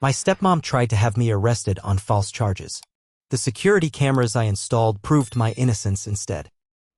My stepmom tried to have me arrested on false charges. The security cameras I installed proved my innocence instead.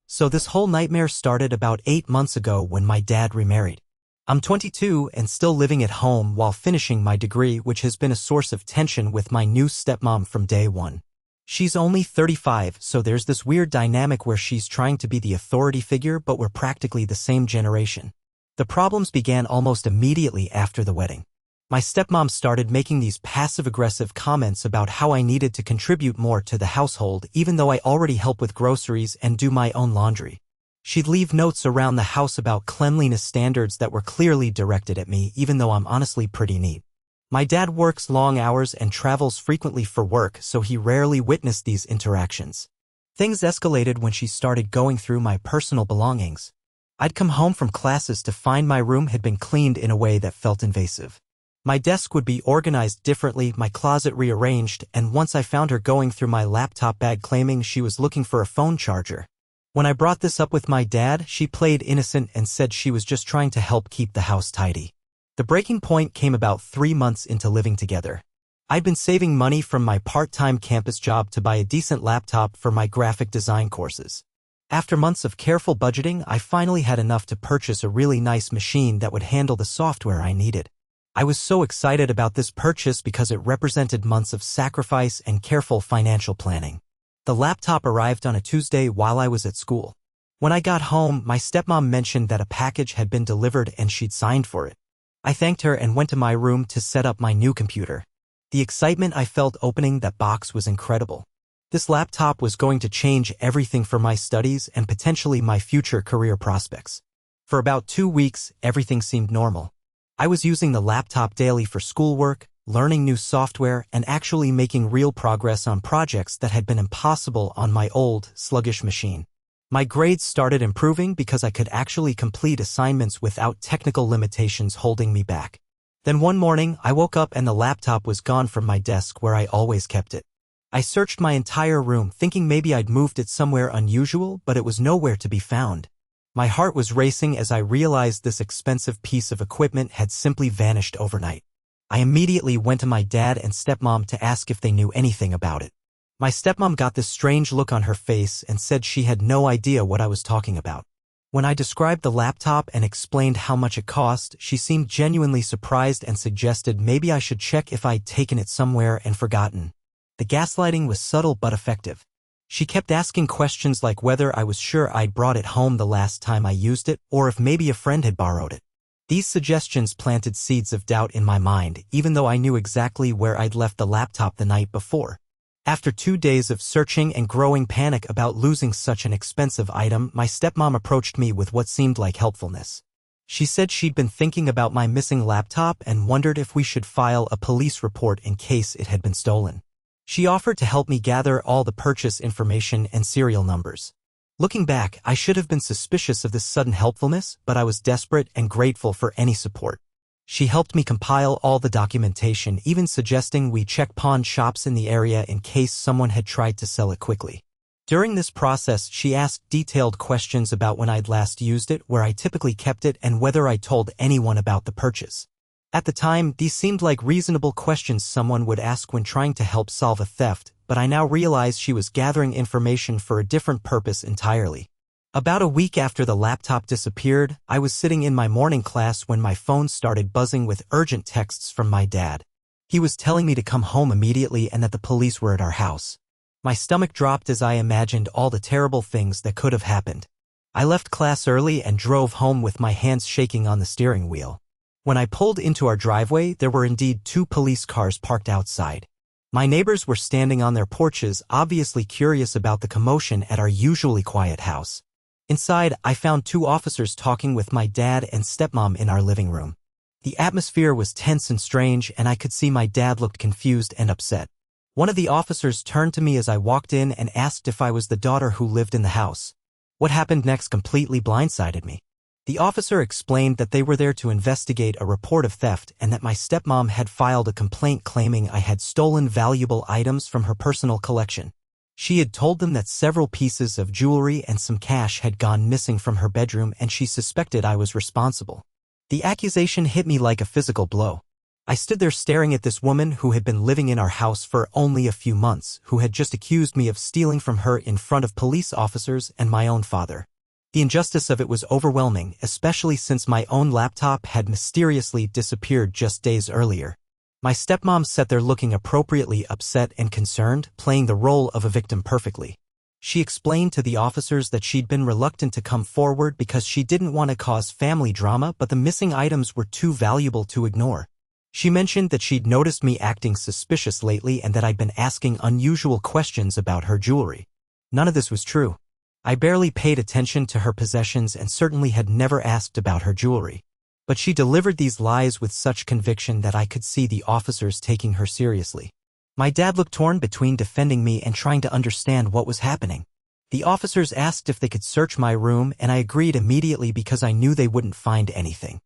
So this whole nightmare started about 8 months ago when my dad remarried. I'm 22 and still living at home while finishing my degree, which has been a source of tension with my new stepmom from day one. She's only 35, so there's this weird dynamic where she's trying to be the authority figure, but we're practically the same generation. The problems began almost immediately after the wedding. My stepmom started making these passive-aggressive comments about how I needed to contribute more to the household even though I already help with groceries and do my own laundry. She'd leave notes around the house about cleanliness standards that were clearly directed at me, even though I'm honestly pretty neat. My dad works long hours and travels frequently for work, so he rarely witnessed these interactions. Things escalated when she started going through my personal belongings. I'd come home from classes to find my room had been cleaned in a way that felt invasive. My desk would be organized differently, my closet rearranged, and once I found her going through my laptop bag claiming she was looking for a phone charger. When I brought this up with my dad, she played innocent and said she was just trying to help keep the house tidy. The breaking point came about 3 months into living together. I'd been saving money from my part-time campus job to buy a decent laptop for my graphic design courses. After months of careful budgeting, I finally had enough to purchase a really nice machine that would handle the software I needed. I was so excited about this purchase because it represented months of sacrifice and careful financial planning. The laptop arrived on a Tuesday while I was at school. When I got home, my stepmom mentioned that a package had been delivered and she'd signed for it. I thanked her and went to my room to set up my new computer. The excitement I felt opening that box was incredible. This laptop was going to change everything for my studies and potentially my future career prospects. For about 2 weeks, everything seemed normal. I was using the laptop daily for schoolwork, learning new software, and actually making real progress on projects that had been impossible on my old, sluggish machine. My grades started improving because I could actually complete assignments without technical limitations holding me back. Then one morning, I woke up and the laptop was gone from my desk where I always kept it. I searched my entire room thinking maybe I'd moved it somewhere unusual, but it was nowhere to be found. My heart was racing as I realized this expensive piece of equipment had simply vanished overnight. I immediately went to my dad and stepmom to ask if they knew anything about it. My stepmom got this strange look on her face and said she had no idea what I was talking about. When I described the laptop and explained how much it cost, she seemed genuinely surprised and suggested maybe I should check if I'd taken it somewhere and forgotten. The gaslighting was subtle but effective. She kept asking questions like whether I was sure I'd brought it home the last time I used it or if maybe a friend had borrowed it. These suggestions planted seeds of doubt in my mind, even though I knew exactly where I'd left the laptop the night before. After 2 days of searching and growing panic about losing such an expensive item, my stepmom approached me with what seemed like helpfulness. She said she'd been thinking about my missing laptop and wondered if we should file a police report in case it had been stolen. She offered to help me gather all the purchase information and serial numbers. Looking back, I should have been suspicious of this sudden helpfulness, but I was desperate and grateful for any support. She helped me compile all the documentation, even suggesting we check pawn shops in the area in case someone had tried to sell it quickly. During this process, she asked detailed questions about when I'd last used it, where I typically kept it, and whether I told anyone about the purchase. At the time, these seemed like reasonable questions someone would ask when trying to help solve a theft, but I now realized she was gathering information for a different purpose entirely. About a week after the laptop disappeared, I was sitting in my morning class when my phone started buzzing with urgent texts from my dad. He was telling me to come home immediately and that the police were at our house. My stomach dropped as I imagined all the terrible things that could have happened. I left class early and drove home with my hands shaking on the steering wheel. When I pulled into our driveway, there were indeed 2 police cars parked outside. My neighbors were standing on their porches, obviously curious about the commotion at our usually quiet house. Inside, I found 2 officers talking with my dad and stepmom in our living room. The atmosphere was tense and strange, and I could see my dad looked confused and upset. One of the officers turned to me as I walked in and asked if I was the daughter who lived in the house. What happened next completely blindsided me. The officer explained that they were there to investigate a report of theft and that my stepmom had filed a complaint claiming I had stolen valuable items from her personal collection. She had told them that several pieces of jewelry and some cash had gone missing from her bedroom, and she suspected I was responsible. The accusation hit me like a physical blow. I stood there staring at this woman who had been living in our house for only a few months, who had just accused me of stealing from her in front of police officers and my own father. The injustice of it was overwhelming, especially since my own laptop had mysteriously disappeared just days earlier. My stepmom sat there looking appropriately upset and concerned, playing the role of a victim perfectly. She explained to the officers that she'd been reluctant to come forward because she didn't want to cause family drama, but the missing items were too valuable to ignore. She mentioned that she'd noticed me acting suspicious lately and that I'd been asking unusual questions about her jewelry. None of this was true. I barely paid attention to her possessions and certainly had never asked about her jewelry. But she delivered these lies with such conviction that I could see the officers taking her seriously. My dad looked torn between defending me and trying to understand what was happening. The officers asked if they could search my room, and I agreed immediately because I knew they wouldn't find anything.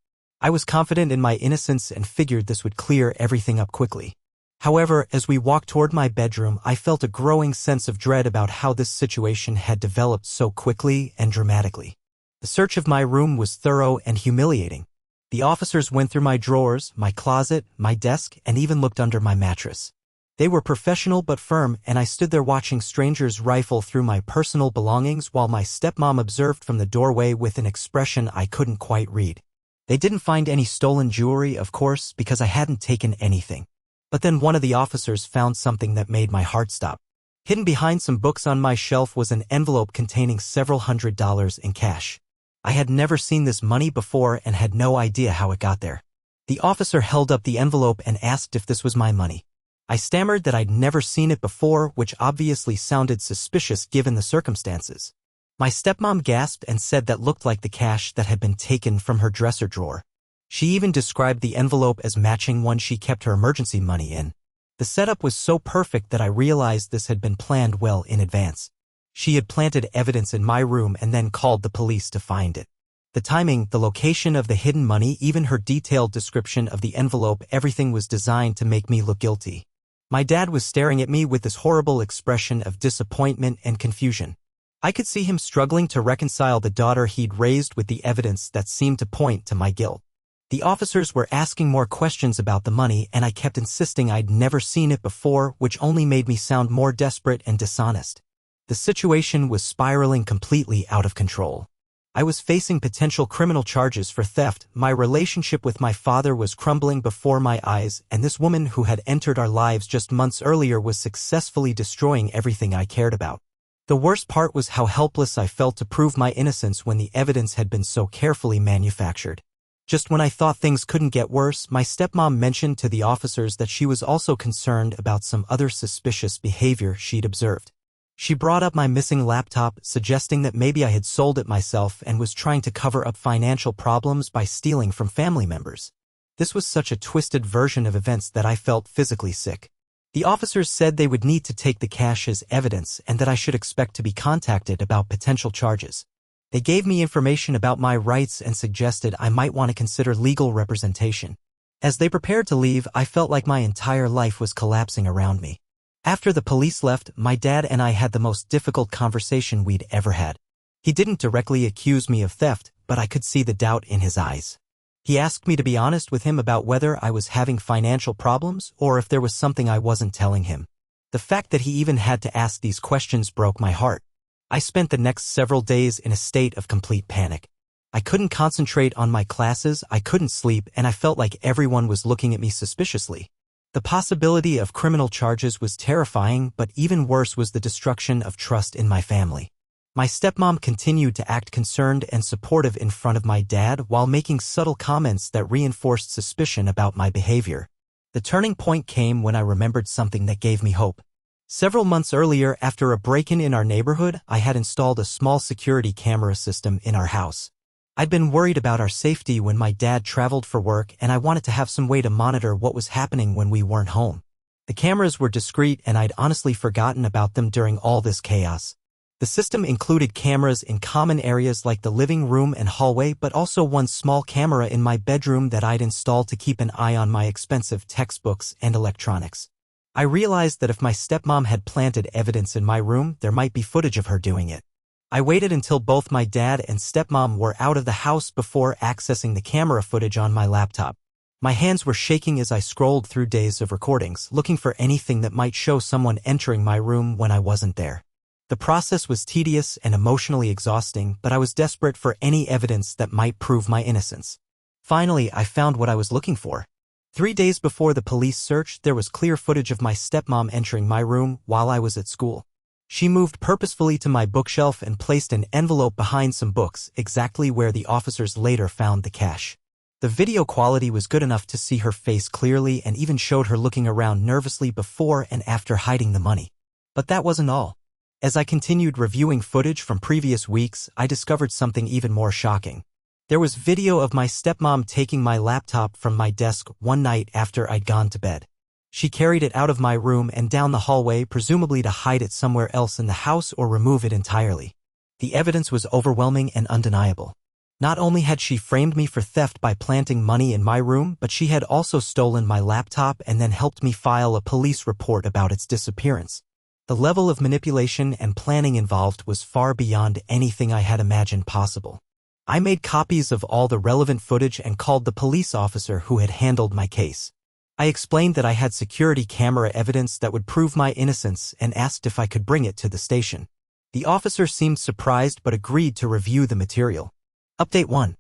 I was confident in my innocence and figured this would clear everything up quickly. However, as we walked toward my bedroom, I felt a growing sense of dread about how this situation had developed so quickly and dramatically. The search of my room was thorough and humiliating. The officers went through my drawers, my closet, my desk, and even looked under my mattress. They were professional but firm, and I stood there watching strangers rifle through my personal belongings while my stepmom observed from the doorway with an expression I couldn't quite read. They didn't find any stolen jewelry, of course, because I hadn't taken anything. But then one of the officers found something that made my heart stop. Hidden behind some books on my shelf was an envelope containing several $100s in cash. I had never seen this money before and had no idea how it got there. The officer held up the envelope and asked if this was my money. I stammered that I'd never seen it before, which obviously sounded suspicious given the circumstances. My stepmom gasped and said that looked like the cash that had been taken from her dresser drawer. She even described the envelope as matching one she kept her emergency money in. The setup was so perfect that I realized this had been planned well in advance. She had planted evidence in my room and then called the police to find it. The timing, the location of the hidden money, even her detailed description of the envelope, everything was designed to make me look guilty. My dad was staring at me with this horrible expression of disappointment and confusion. I could see him struggling to reconcile the daughter he'd raised with the evidence that seemed to point to my guilt. The officers were asking more questions about the money, and I kept insisting I'd never seen it before, which only made me sound more desperate and dishonest. The situation was spiraling completely out of control. I was facing potential criminal charges for theft, my relationship with my father was crumbling before my eyes, and this woman who had entered our lives just months earlier was successfully destroying everything I cared about. The worst part was how helpless I felt to prove my innocence when the evidence had been so carefully manufactured. Just when I thought things couldn't get worse, my stepmom mentioned to the officers that she was also concerned about some other suspicious behavior she'd observed. She brought up my missing laptop, suggesting that maybe I had sold it myself and was trying to cover up financial problems by stealing from family members. This was such a twisted version of events that I felt physically sick. The officers said they would need to take the cash as evidence and that I should expect to be contacted about potential charges. They gave me information about my rights and suggested I might want to consider legal representation. As they prepared to leave, I felt like my entire life was collapsing around me. After the police left, my dad and I had the most difficult conversation we'd ever had. He didn't directly accuse me of theft, but I could see the doubt in his eyes. He asked me to be honest with him about whether I was having financial problems or if there was something I wasn't telling him. The fact that he even had to ask these questions broke my heart. I spent the next several days in a state of complete panic. I couldn't concentrate on my classes, I couldn't sleep, and I felt like everyone was looking at me suspiciously. The possibility of criminal charges was terrifying, but even worse was the destruction of trust in my family. My stepmom continued to act concerned and supportive in front of my dad while making subtle comments that reinforced suspicion about my behavior. The turning point came when I remembered something that gave me hope. Several months earlier, after a break-in in our neighborhood, I had installed a small security camera system in our house. I'd been worried about our safety when my dad traveled for work, and I wanted to have some way to monitor what was happening when we weren't home. The cameras were discreet, and I'd honestly forgotten about them during all this chaos. The system included cameras in common areas like the living room and hallway, but also one small camera in my bedroom that I'd installed to keep an eye on my expensive textbooks and electronics. I realized that if my stepmom had planted evidence in my room, there might be footage of her doing it. I waited until both my dad and stepmom were out of the house before accessing the camera footage on my laptop. My hands were shaking as I scrolled through days of recordings, looking for anything that might show someone entering my room when I wasn't there. The process was tedious and emotionally exhausting, but I was desperate for any evidence that might prove my innocence. Finally, I found what I was looking for. 3 days before the police search, there was clear footage of my stepmom entering my room while I was at school. She moved purposefully to my bookshelf and placed an envelope behind some books, exactly where the officers later found the cash. The video quality was good enough to see her face clearly and even showed her looking around nervously before and after hiding the money. But that wasn't all. As I continued reviewing footage from previous weeks, I discovered something even more shocking. There was video of my stepmom taking my laptop from my desk one night after I'd gone to bed. She carried it out of my room and down the hallway, presumably to hide it somewhere else in the house or remove it entirely. The evidence was overwhelming and undeniable. Not only had she framed me for theft by planting money in my room, but she had also stolen my laptop and then helped me file a police report about its disappearance. The level of manipulation and planning involved was far beyond anything I had imagined possible. I made copies of all the relevant footage and called the police officer who had handled my case. I explained that I had security camera evidence that would prove my innocence and asked if I could bring it to the station. The officer seemed surprised but agreed to review the material. Update 1.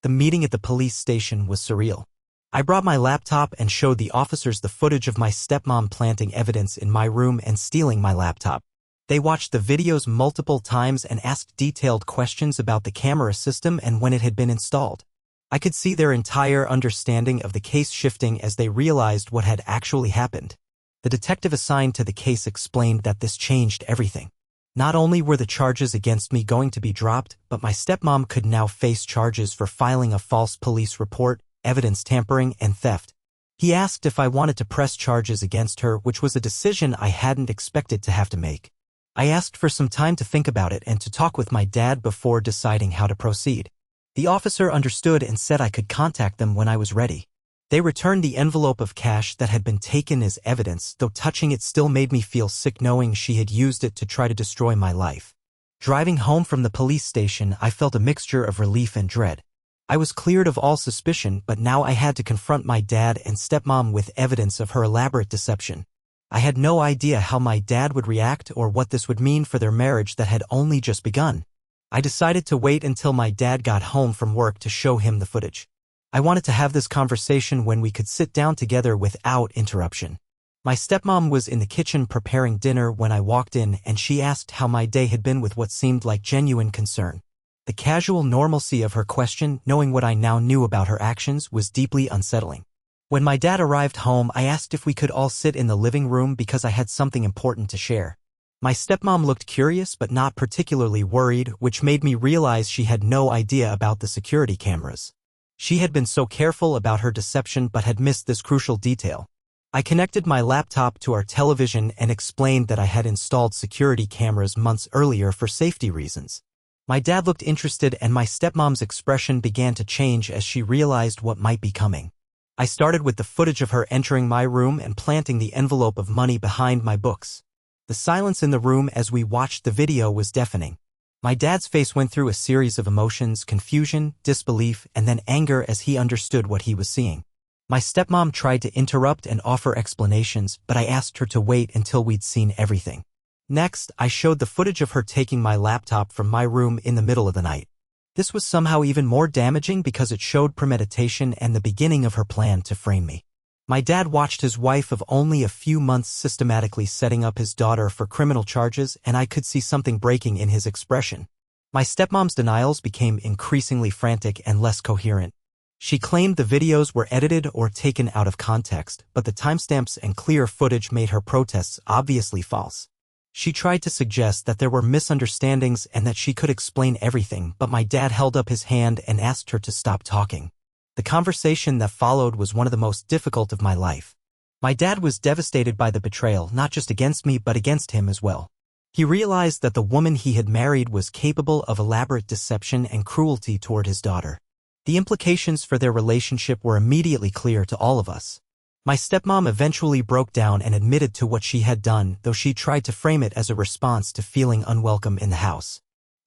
The meeting at the police station was surreal. I brought my laptop and showed the officers the footage of my stepmom planting evidence in my room and stealing my laptop. They watched the videos multiple times and asked detailed questions about the camera system and when it had been installed. I could see their entire understanding of the case shifting as they realized what had actually happened. The detective assigned to the case explained that this changed everything. Not only were the charges against me going to be dropped, but my stepmom could now face charges for filing a false police report, evidence tampering, and theft. He asked if I wanted to press charges against her, which was a decision I hadn't expected to have to make. I asked for some time to think about it and to talk with my dad before deciding how to proceed. The officer understood and said I could contact them when I was ready. They returned the envelope of cash that had been taken as evidence, though touching it still made me feel sick knowing she had used it to try to destroy my life. Driving home from the police station, I felt a mixture of relief and dread. I was cleared of all suspicion, but now I had to confront my dad and stepmom with evidence of her elaborate deception. I had no idea how my dad would react or what this would mean for their marriage that had only just begun. I decided to wait until my dad got home from work to show him the footage. I wanted to have this conversation when we could sit down together without interruption. My stepmom was in the kitchen preparing dinner when I walked in, and she asked how my day had been with what seemed like genuine concern. The casual normalcy of her question, knowing what I now knew about her actions, was deeply unsettling. When my dad arrived home, I asked if we could all sit in the living room because I had something important to share. My stepmom looked curious but not particularly worried, which made me realize she had no idea about the security cameras. She had been so careful about her deception but had missed this crucial detail. I connected my laptop to our television and explained that I had installed security cameras months earlier for safety reasons. My dad looked interested and my stepmom's expression began to change as she realized what might be coming. I started with the footage of her entering my room and planting the envelope of money behind my books. The silence in the room as we watched the video was deafening. My dad's face went through a series of emotions: confusion, disbelief, and then anger as he understood what he was seeing. My stepmom tried to interrupt and offer explanations, but I asked her to wait until we'd seen everything. Next, I showed the footage of her taking my laptop from my room in the middle of the night. This was somehow even more damaging because it showed premeditation and the beginning of her plan to frame me. My dad watched his wife of only a few months systematically setting up his daughter for criminal charges, and I could see something breaking in his expression. My stepmom's denials became increasingly frantic and less coherent. She claimed the videos were edited or taken out of context, but the timestamps and clear footage made her protests obviously false. She tried to suggest that there were misunderstandings and that she could explain everything, but my dad held up his hand and asked her to stop talking. The conversation that followed was one of the most difficult of my life. My dad was devastated by the betrayal, not just against me but against him as well. He realized that the woman he had married was capable of elaborate deception and cruelty toward his daughter. The implications for their relationship were immediately clear to all of us. My stepmom eventually broke down and admitted to what she had done, though she tried to frame it as a response to feeling unwelcome in the house.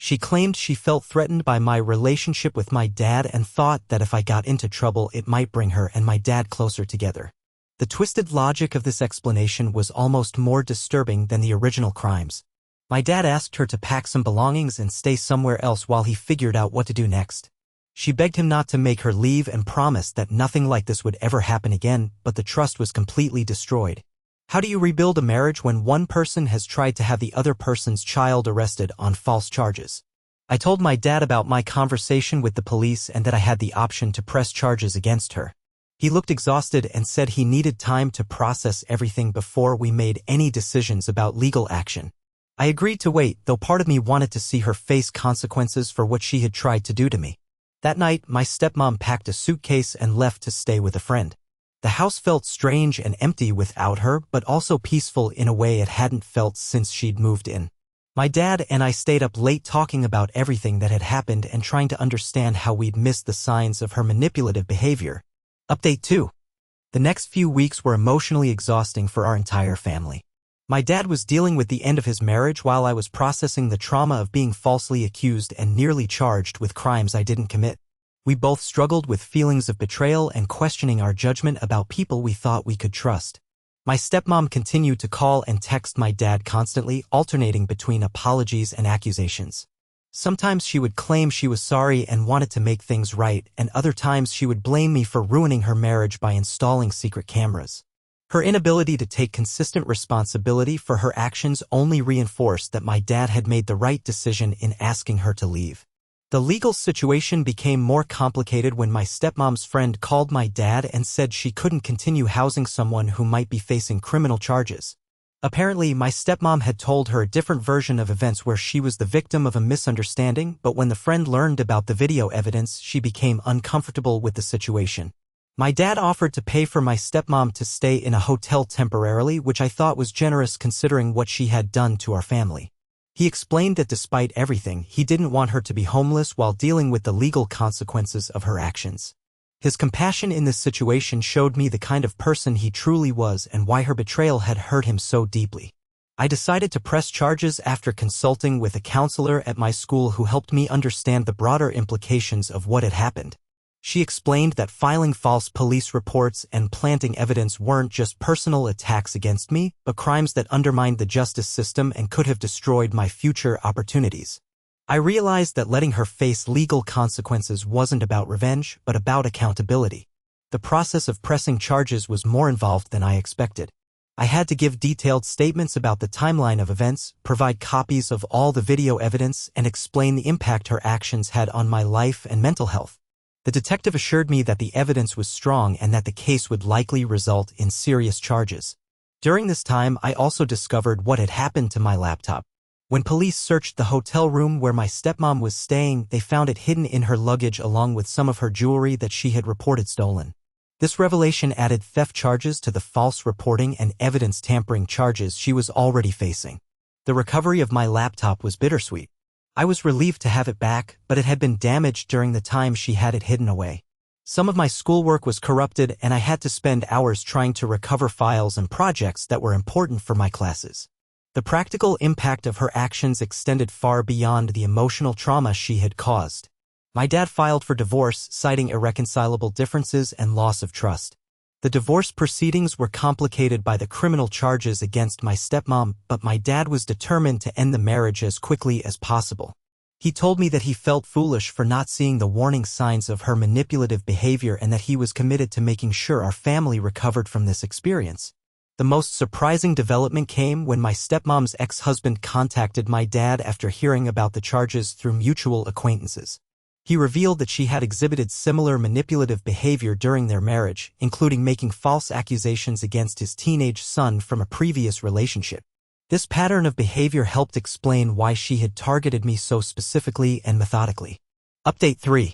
She claimed she felt threatened by my relationship with my dad and thought that if I got into trouble it might bring her and my dad closer together. The twisted logic of this explanation was almost more disturbing than the original crimes. My dad asked her to pack some belongings and stay somewhere else while he figured out what to do next. She begged him not to make her leave and promised that nothing like this would ever happen again, but the trust was completely destroyed. How do you rebuild a marriage when one person has tried to have the other person's child arrested on false charges? I told my dad about my conversation with the police and that I had the option to press charges against her. He looked exhausted and said he needed time to process everything before we made any decisions about legal action. I agreed to wait, though part of me wanted to see her face consequences for what she had tried to do to me. That night, my stepmom packed a suitcase and left to stay with a friend. The house felt strange and empty without her, but also peaceful in a way it hadn't felt since she'd moved in. My dad and I stayed up late talking about everything that had happened and trying to understand how we'd missed the signs of her manipulative behavior. Update 2. The next few weeks were emotionally exhausting for our entire family. My dad was dealing with the end of his marriage while I was processing the trauma of being falsely accused and nearly charged with crimes I didn't commit. We both struggled with feelings of betrayal and questioning our judgment about people we thought we could trust. My stepmom continued to call and text my dad constantly, alternating between apologies and accusations. Sometimes she would claim she was sorry and wanted to make things right, and other times she would blame me for ruining her marriage by installing secret cameras. Her inability to take consistent responsibility for her actions only reinforced that my dad had made the right decision in asking her to leave. The legal situation became more complicated when my stepmom's friend called my dad and said she couldn't continue housing someone who might be facing criminal charges. Apparently, my stepmom had told her a different version of events where she was the victim of a misunderstanding, but when the friend learned about the video evidence, she became uncomfortable with the situation. My dad offered to pay for my stepmom to stay in a hotel temporarily, which I thought was generous considering what she had done to our family. He explained that despite everything, he didn't want her to be homeless while dealing with the legal consequences of her actions. His compassion in this situation showed me the kind of person he truly was and why her betrayal had hurt him so deeply. I decided to press charges after consulting with a counselor at my school who helped me understand the broader implications of what had happened. She explained that filing false police reports and planting evidence weren't just personal attacks against me, but crimes that undermined the justice system and could have destroyed my future opportunities. I realized that letting her face legal consequences wasn't about revenge, but about accountability. The process of pressing charges was more involved than I expected. I had to give detailed statements about the timeline of events, provide copies of all the video evidence, and explain the impact her actions had on my life and mental health. The detective assured me that the evidence was strong and that the case would likely result in serious charges. During this time, I also discovered what had happened to my laptop. When police searched the hotel room where my stepmom was staying, they found it hidden in her luggage along with some of her jewelry that she had reported stolen. This revelation added theft charges to the false reporting and evidence tampering charges she was already facing. The recovery of my laptop was bittersweet. I was relieved to have it back, but it had been damaged during the time she had it hidden away. Some of my schoolwork was corrupted and I had to spend hours trying to recover files and projects that were important for my classes. The practical impact of her actions extended far beyond the emotional trauma she had caused. My dad filed for divorce, citing irreconcilable differences and loss of trust. The divorce proceedings were complicated by the criminal charges against my stepmom, but my dad was determined to end the marriage as quickly as possible. He told me that he felt foolish for not seeing the warning signs of her manipulative behavior and that he was committed to making sure our family recovered from this experience. The most surprising development came when my stepmom's ex-husband contacted my dad after hearing about the charges through mutual acquaintances. He revealed that she had exhibited similar manipulative behavior during their marriage, including making false accusations against his teenage son from a previous relationship. This pattern of behavior helped explain why she had targeted me so specifically and methodically. Update 3.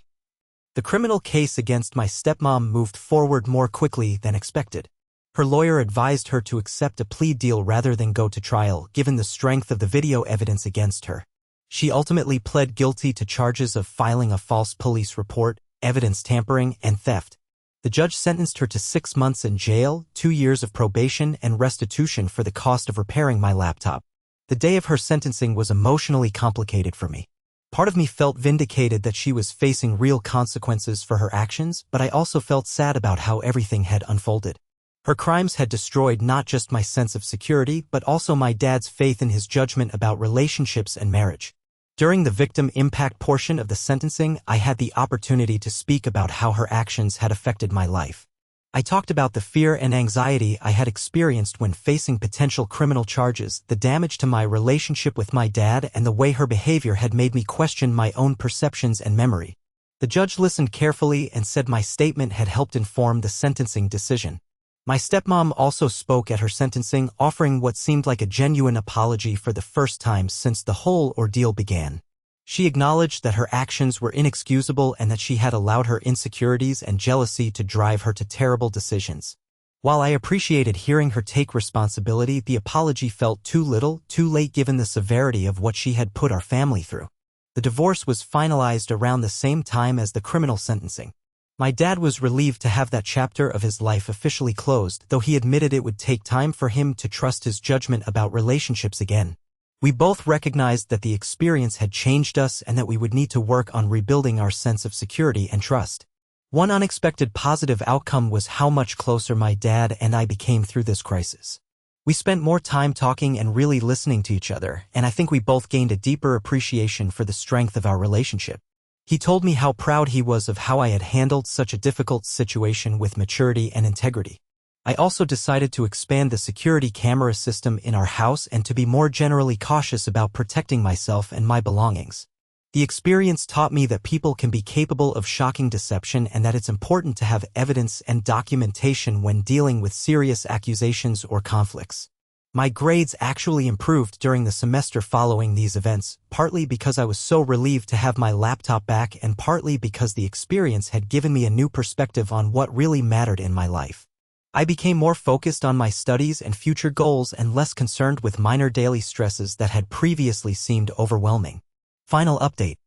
The criminal case against my stepmom moved forward more quickly than expected. Her lawyer advised her to accept a plea deal rather than go to trial, given the strength of the video evidence against her. She ultimately pled guilty to charges of filing a false police report, evidence tampering, and theft. The judge sentenced her to 6 months in jail, 2 years of probation, and restitution for the cost of repairing my laptop. The day of her sentencing was emotionally complicated for me. Part of me felt vindicated that she was facing real consequences for her actions, but I also felt sad about how everything had unfolded. Her crimes had destroyed not just my sense of security, but also my dad's faith in his judgment about relationships and marriage. During the victim impact portion of the sentencing, I had the opportunity to speak about how her actions had affected my life. I talked about the fear and anxiety I had experienced when facing potential criminal charges, the damage to my relationship with my dad, and the way her behavior had made me question my own perceptions and memory. The judge listened carefully and said my statement had helped inform the sentencing decision. My stepmom also spoke at her sentencing, offering what seemed like a genuine apology for the first time since the whole ordeal began. She acknowledged that her actions were inexcusable and that she had allowed her insecurities and jealousy to drive her to terrible decisions. While I appreciated hearing her take responsibility, the apology felt too little, too late given the severity of what she had put our family through. The divorce was finalized around the same time as the criminal sentencing. My dad was relieved to have that chapter of his life officially closed, though he admitted it would take time for him to trust his judgment about relationships again. We both recognized that the experience had changed us and that we would need to work on rebuilding our sense of security and trust. One unexpected positive outcome was how much closer my dad and I became through this crisis. We spent more time talking and really listening to each other, and I think we both gained a deeper appreciation for the strength of our relationship. He told me how proud he was of how I had handled such a difficult situation with maturity and integrity. I also decided to expand the security camera system in our house and to be more generally cautious about protecting myself and my belongings. The experience taught me that people can be capable of shocking deception and that it's important to have evidence and documentation when dealing with serious accusations or conflicts. My grades actually improved during the semester following these events, partly because I was so relieved to have my laptop back and partly because the experience had given me a new perspective on what really mattered in my life. I became more focused on my studies and future goals and less concerned with minor daily stresses that had previously seemed overwhelming. Final update.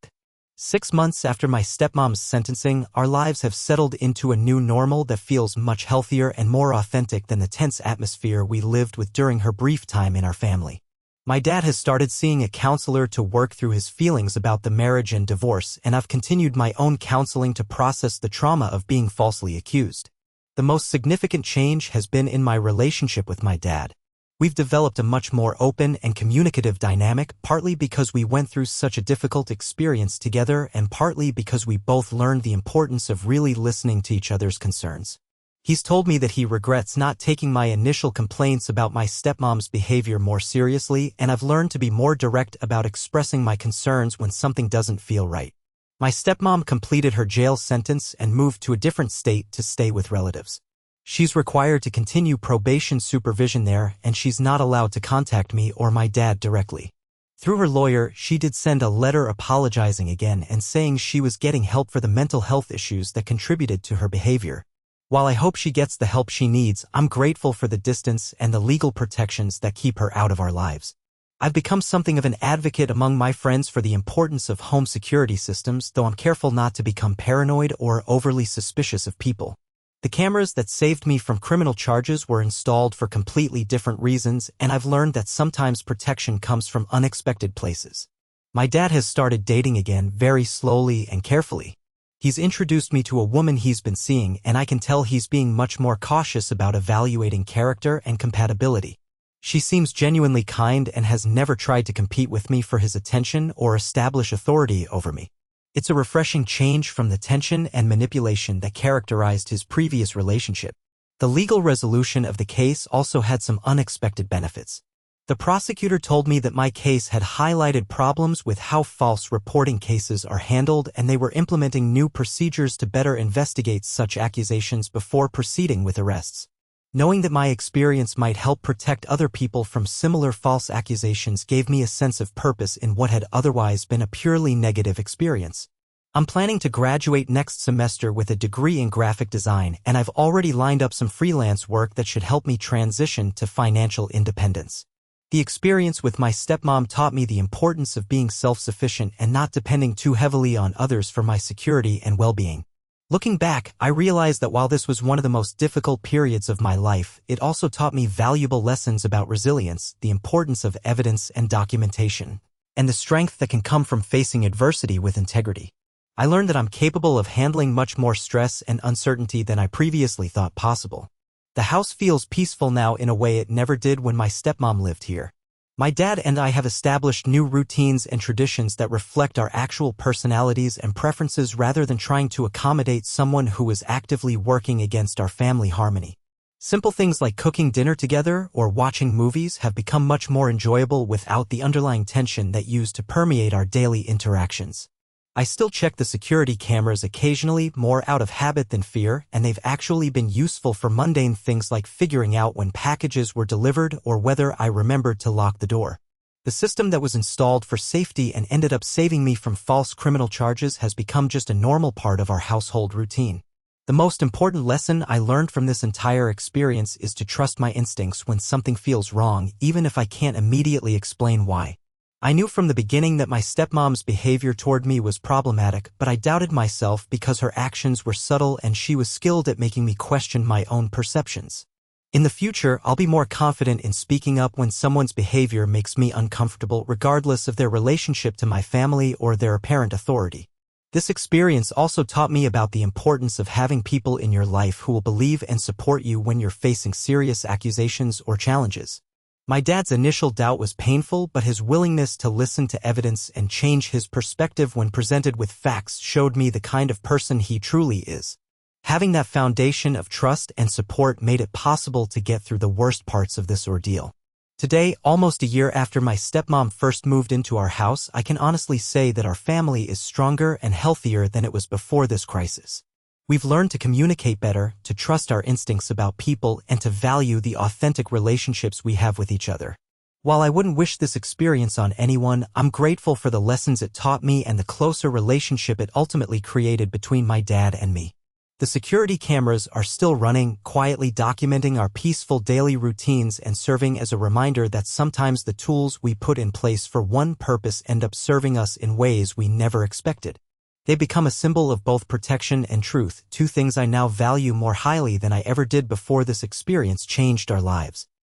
6 months after my stepmom's sentencing, our lives have settled into a new normal that feels much healthier and more authentic than the tense atmosphere we lived with during her brief time in our family. My dad has started seeing a counselor to work through his feelings about the marriage and divorce, and I've continued my own counseling to process the trauma of being falsely accused. The most significant change has been in my relationship with my dad. We've developed a much more open and communicative dynamic, partly because we went through such a difficult experience together and partly because we both learned the importance of really listening to each other's concerns. He's told me that he regrets not taking my initial complaints about my stepmom's behavior more seriously, and I've learned to be more direct about expressing my concerns when something doesn't feel right. My stepmom completed her jail sentence and moved to a different state to stay with relatives. She's required to continue probation supervision there, and she's not allowed to contact me or my dad directly. Through her lawyer, she did send a letter apologizing again and saying she was getting help for the mental health issues that contributed to her behavior. While I hope she gets the help she needs, I'm grateful for the distance and the legal protections that keep her out of our lives. I've become something of an advocate among my friends for the importance of home security systems, though I'm careful not to become paranoid or overly suspicious of people. The cameras that saved me from criminal charges were installed for completely different reasons, and I've learned that sometimes protection comes from unexpected places. My dad has started dating again very slowly and carefully. He's introduced me to a woman he's been seeing, and I can tell he's being much more cautious about evaluating character and compatibility. She seems genuinely kind and has never tried to compete with me for his attention or establish authority over me. It's a refreshing change from the tension and manipulation that characterized his previous relationship. The legal resolution of the case also had some unexpected benefits. The prosecutor told me that my case had highlighted problems with how false reporting cases are handled, and they were implementing new procedures to better investigate such accusations before proceeding with arrests. Knowing that my experience might help protect other people from similar false accusations gave me a sense of purpose in what had otherwise been a purely negative experience. I'm planning to graduate next semester with a degree in graphic design, and I've already lined up some freelance work that should help me transition to financial independence. The experience with my stepmom taught me the importance of being self-sufficient and not depending too heavily on others for my security and well-being. Looking back, I realized that while this was one of the most difficult periods of my life, it also taught me valuable lessons about resilience, the importance of evidence and documentation, and the strength that can come from facing adversity with integrity. I learned that I'm capable of handling much more stress and uncertainty than I previously thought possible. The house feels peaceful now in a way it never did when my stepmom lived here. My dad and I have established new routines and traditions that reflect our actual personalities and preferences rather than trying to accommodate someone who is actively working against our family harmony. Simple things like cooking dinner together or watching movies have become much more enjoyable without the underlying tension that used to permeate our daily interactions. I still check the security cameras occasionally, more out of habit than fear, and they've actually been useful for mundane things like figuring out when packages were delivered or whether I remembered to lock the door. The system that was installed for safety and ended up saving me from false criminal charges has become just a normal part of our household routine. The most important lesson I learned from this entire experience is to trust my instincts when something feels wrong, even if I can't immediately explain why. I knew from the beginning that my stepmom's behavior toward me was problematic, but I doubted myself because her actions were subtle and she was skilled at making me question my own perceptions. In the future, I'll be more confident in speaking up when someone's behavior makes me uncomfortable, regardless of their relationship to my family or their apparent authority. This experience also taught me about the importance of having people in your life who will believe and support you when you're facing serious accusations or challenges. My dad's initial doubt was painful, but his willingness to listen to evidence and change his perspective when presented with facts showed me the kind of person he truly is. Having that foundation of trust and support made it possible to get through the worst parts of this ordeal. Today, almost a year after my stepmom first moved into our house, I can honestly say that our family is stronger and healthier than it was before this crisis. We've learned to communicate better, to trust our instincts about people, and to value the authentic relationships we have with each other. While I wouldn't wish this experience on anyone, I'm grateful for the lessons it taught me and the closer relationship it ultimately created between my dad and me. The security cameras are still running, quietly documenting our peaceful daily routines and serving as a reminder that sometimes the tools we put in place for one purpose end up serving us in ways we never expected. They become a symbol of both protection and truth, two things I now value more highly than I ever did before this experience changed our lives.